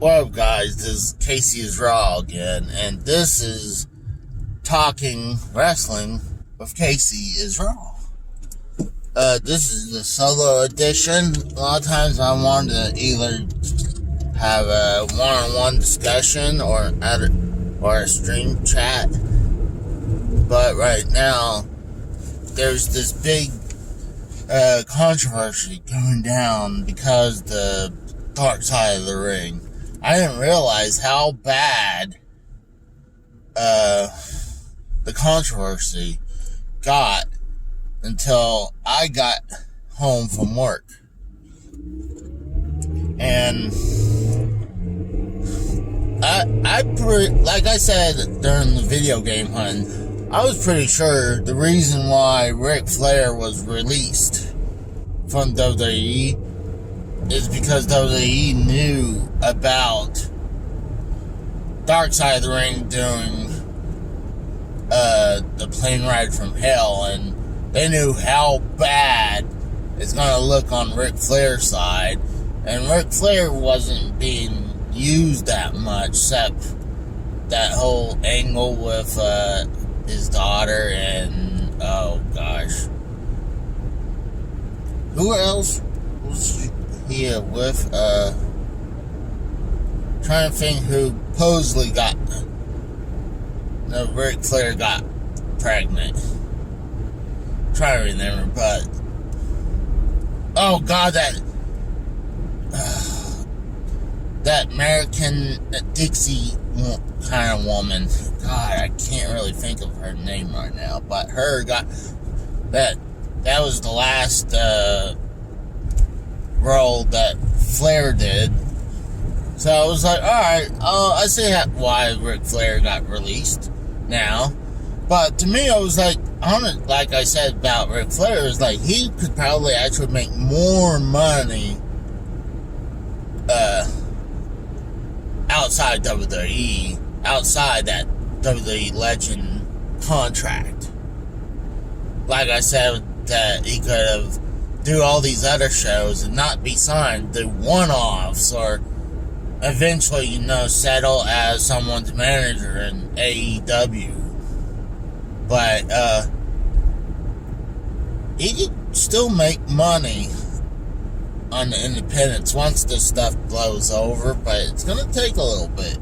What up, guys? This is Casey is Raw again, and this is Talking Wrestling with Casey is Raw. This is the solo edition. A lot of times I wanted to either have a one-on-one discussion or a stream chat, but right now there's this big controversy going down because the dark side of the ring. I didn't realize how bad the controversy got until I got home from work. And like I said during the video game hunt, I was pretty sure the reason why Ric Flair was released from WWE is because WWE knew about Dark Side of the Ring doing the plane ride from hell, and they knew how bad it's going to look on Ric Flair's side, and Ric Flair wasn't being used that much, except that whole angle with his daughter and, oh gosh, who else was here with, trying to think who supposedly got, no, Ric Flair got pregnant. I'm trying to remember, but, oh god, that American Dixie kind of woman, god, I can't really think of her name right now, but her got, that was the last, role that Flair did. So I was like, alright, I see why Ric Flair got released now. But to me, I was like, like I said about Ric Flair, is like he could probably actually make more money outside WWE, outside that WWE Legend contract. Like I said, that he could have do all these other shows and not be signed, do one-offs, or eventually, settle as someone's manager in AEW. But, he could still make money on the independents once this stuff blows over, but it's gonna take a little bit.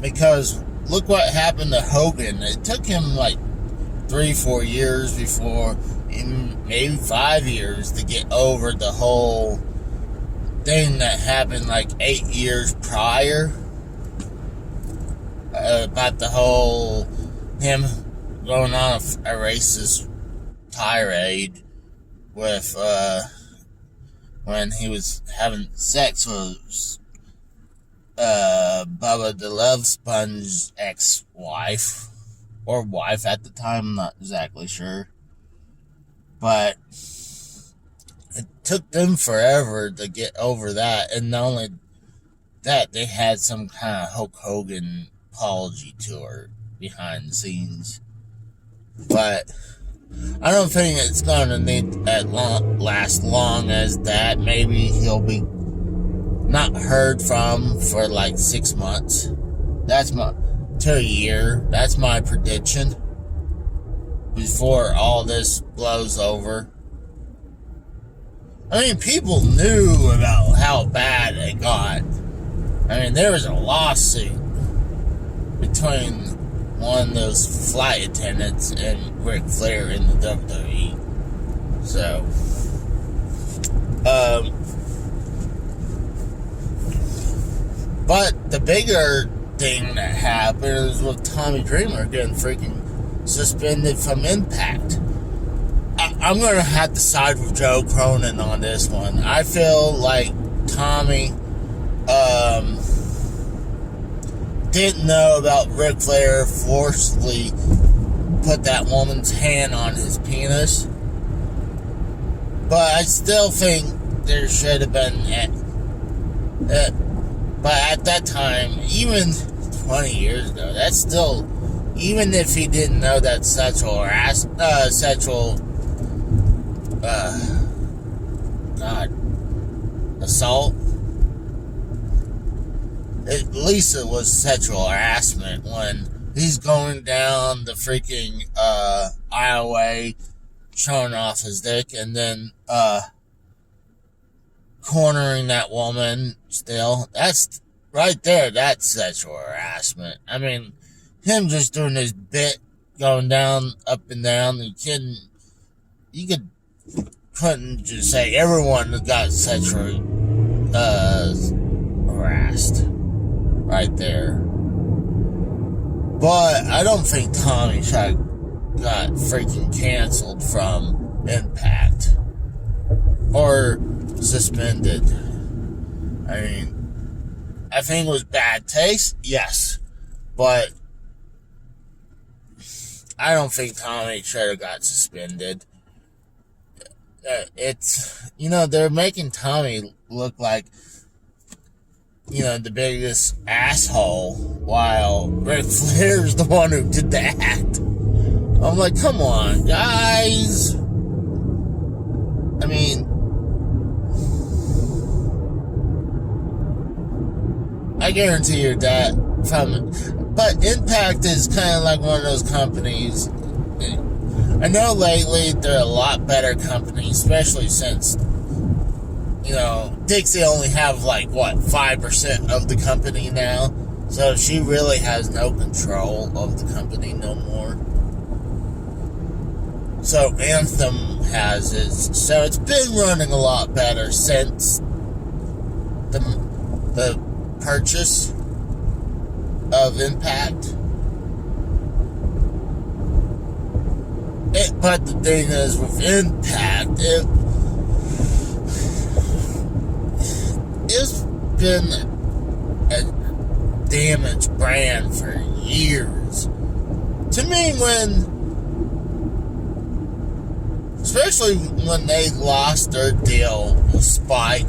Because, look what happened to Hogan. It took him like 3-4 years before, maybe 5 years, to get over the whole thing that happened like 8 years prior, about the whole him going on a racist tirade with when he was having sex with Bubba the Love Sponge's ex-wife, or wife at the time, I'm not exactly sure. But it took them forever to get over that, and not only that, they had some kind of Hulk Hogan apology tour behind the scenes. But I don't think it's going to need last long as that. Maybe he'll be not heard from for like 6 months. To a year. That's my prediction. Before all this blows over. I mean, people knew about how bad it got. I mean, there was a lawsuit between one of those flight attendants and Ric Flair in the WWE. So, but the bigger thing that happened is with Tommy Dreamer getting freaking suspended from Impact. I'm going to have to side with Joe Cronin on this one. I feel like Tommy didn't know about Ric Flair forcibly put that woman's hand on his penis. But I still think there should have been but at that time, even 20 years ago, that's still, even if he didn't know that sexual assault, at least it was sexual harassment when he's going down the freaking aisleway, showing off his dick, and then cornering that woman still. That's right there, that's sexual harassment. I mean, him just doing his bit, going down, up and down, you couldn't just say everyone got sexually harassed right there. But I don't think Tommy Shaw got freaking canceled from Impact or suspended. I mean, I think it was bad taste, yes, but I don't think Tommy should have got suspended. It's, they're making Tommy look like, the biggest asshole, while Ric Flair's the one who did the act. I'm like, come on, guys. I mean, I guarantee you that but Impact is kind of like one of those companies. I know lately they're a lot better company, especially since, Dixie only have 5% of the company now. So she really has no control of the company no more. So Anthem has it. So it's been running a lot better since the purchase of Impact. But the thing is, with Impact, it's been a damaged brand for years. To me, especially when they lost their deal with Spike,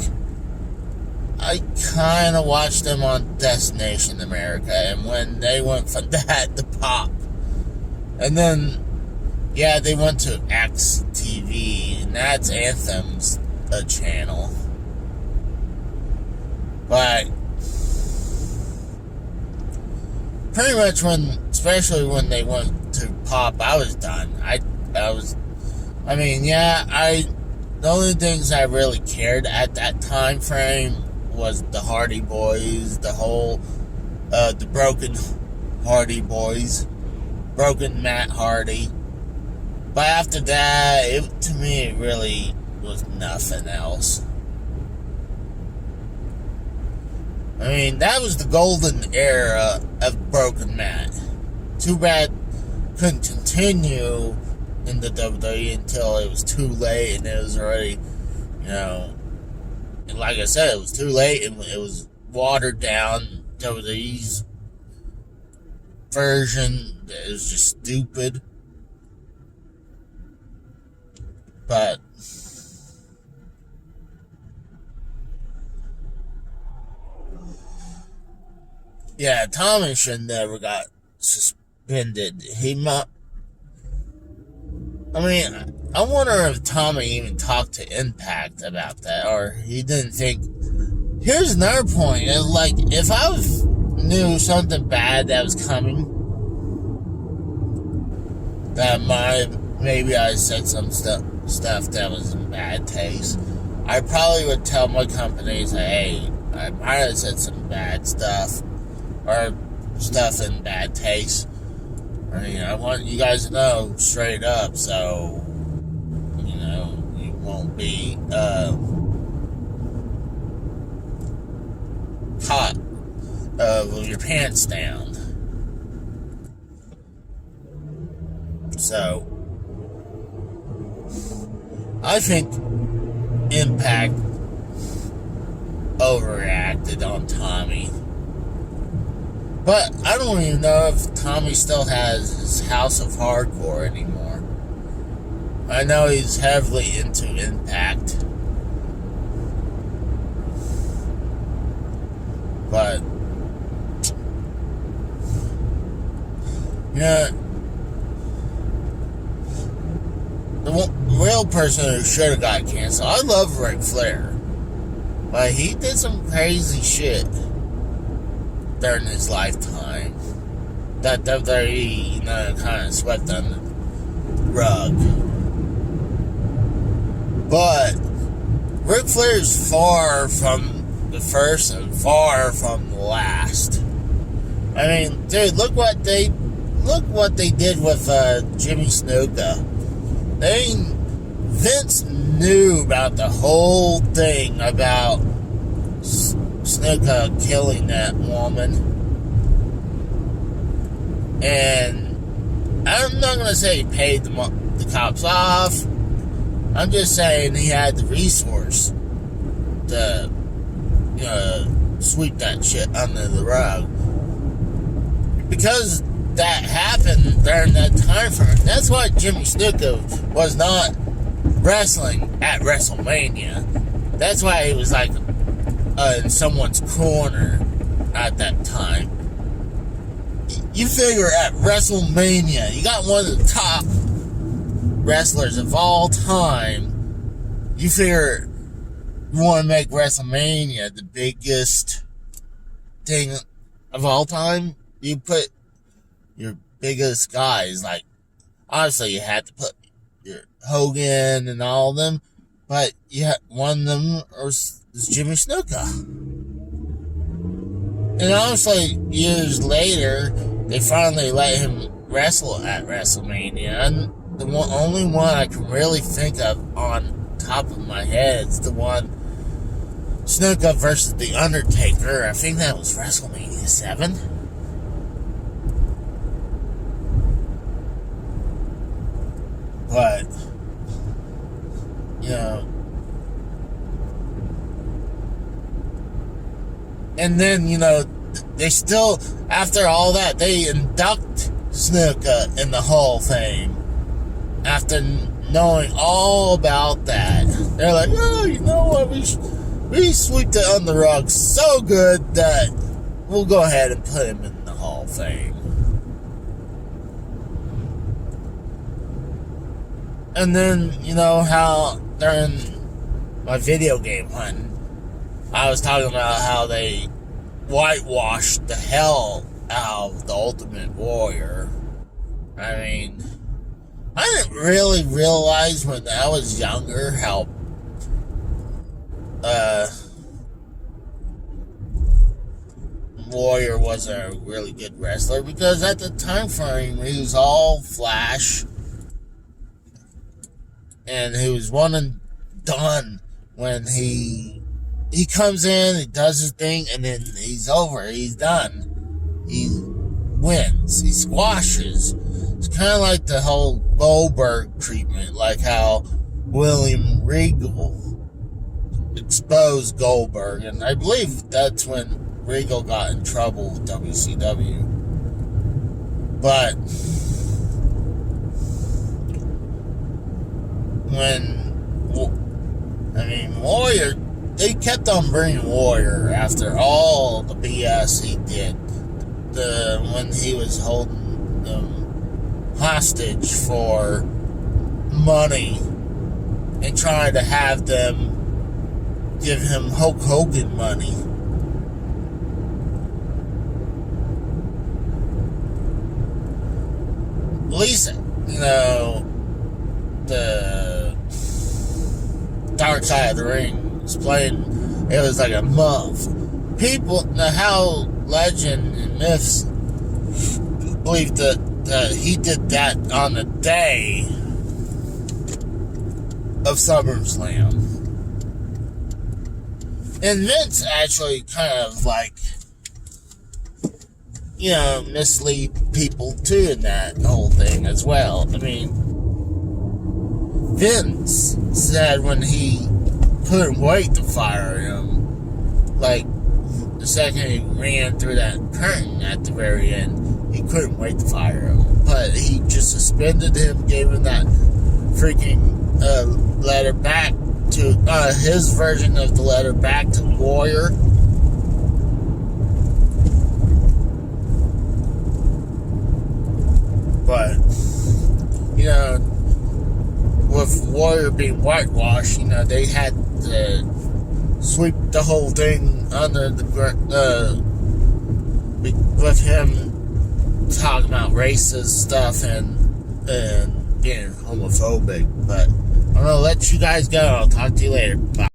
I kind of watched them on Destination America, and when they went from that to Pop, and then, yeah, they went to XTV, and that's Anthem's channel. But pretty much especially when they went to Pop, I was done. The only things I really cared at that time frame was the Hardy Boys, the Broken Hardy Boys, Broken Matt Hardy. But after that, to me, it really was nothing else. I mean, that was the golden era of Broken Matt. Too bad couldn't continue in the WWE until it was too late, and it was already, and like I said, it was too late, and it was watered down. WWE's version, it was just stupid. But yeah, Tommy should never got suspended. I wonder if Tommy even talked to Impact about that, or he didn't think. Here's another point. If I knew something bad that was coming, that maybe I said some stuff that was in bad taste, I probably would tell my companies, hey, I might have said some bad stuff, or stuff in bad taste. I want you guys to know straight up, so, you won't be, caught, with your pants down. So, I think Impact overreacted on Tommy. But I don't even know if Tommy still has his House of Hardcore anymore. I know he's heavily into Impact. But, the real person who should have got canceled, I love Ric Flair, but he did some crazy shit. during his lifetime that WWE, kind of swept under the rug. But Ric Flair is far from the first and far from the last. I mean, dude, look what they did with Jimmy Snuka. Vince knew about the whole thing about Snuka killing that woman. And I'm not going to say he paid the cops off. I'm just saying he had the resource to, sweep that shit under the rug. Because that happened during that time frame. That's why Jimmy Snuka was not wrestling at WrestleMania. That's why he was like in someone's corner at that time. You figure at WrestleMania, you got one of the top wrestlers of all time. You figure you want to make WrestleMania the biggest thing of all time. You put your biggest guys, like, obviously you had to put your Hogan and all of them, but one of them is Jimmy Snuka. And honestly, years later, they finally let him wrestle at WrestleMania, and the only one I can really think of on top of my head is the one Snuka versus The Undertaker. I think that was WrestleMania 7. But, and then, they still, after all that, they induct Snuka in the Hall of Fame. After knowing all about that, they're like, oh, you know what, we sweeped it on the rug so good that we'll go ahead and put him in the Hall of Fame. And then, how during my video game hunt, I was talking about how they whitewashed the hell out of the Ultimate Warrior. I mean, I didn't really realize when I was younger how Warrior was a really good wrestler, because at the time frame he was all flash and he was one and done. When he comes in, he does his thing, and then he's over, he's done, he wins, he squashes. It's kind of like the whole Goldberg treatment, like how William Regal exposed Goldberg, and I believe that's when Regal got in trouble with WCW. But Warrior, they kept on bringing Warrior after all the BS he did. When he was holding them hostage for money and trying to have them give him Hulk Hogan money. At least, the Dark Side of the Ring was playing, it was like a month. People, how legend and myths believe that he did that on the day of SummerSlam. And Vince actually kind of mislead people too in that whole thing as well. I mean, Vince said when he couldn't wait to fire him, like the second he ran through that curtain at the very end, he couldn't wait to fire him. But he just suspended him, gave him that freaking letter back to his version of the letter back to Warrior. But with Warrior being whitewashed, they had to sweep the whole thing under the with him talking about racist stuff and being homophobic. But I'm gonna let you guys go. I'll talk to you later. Bye.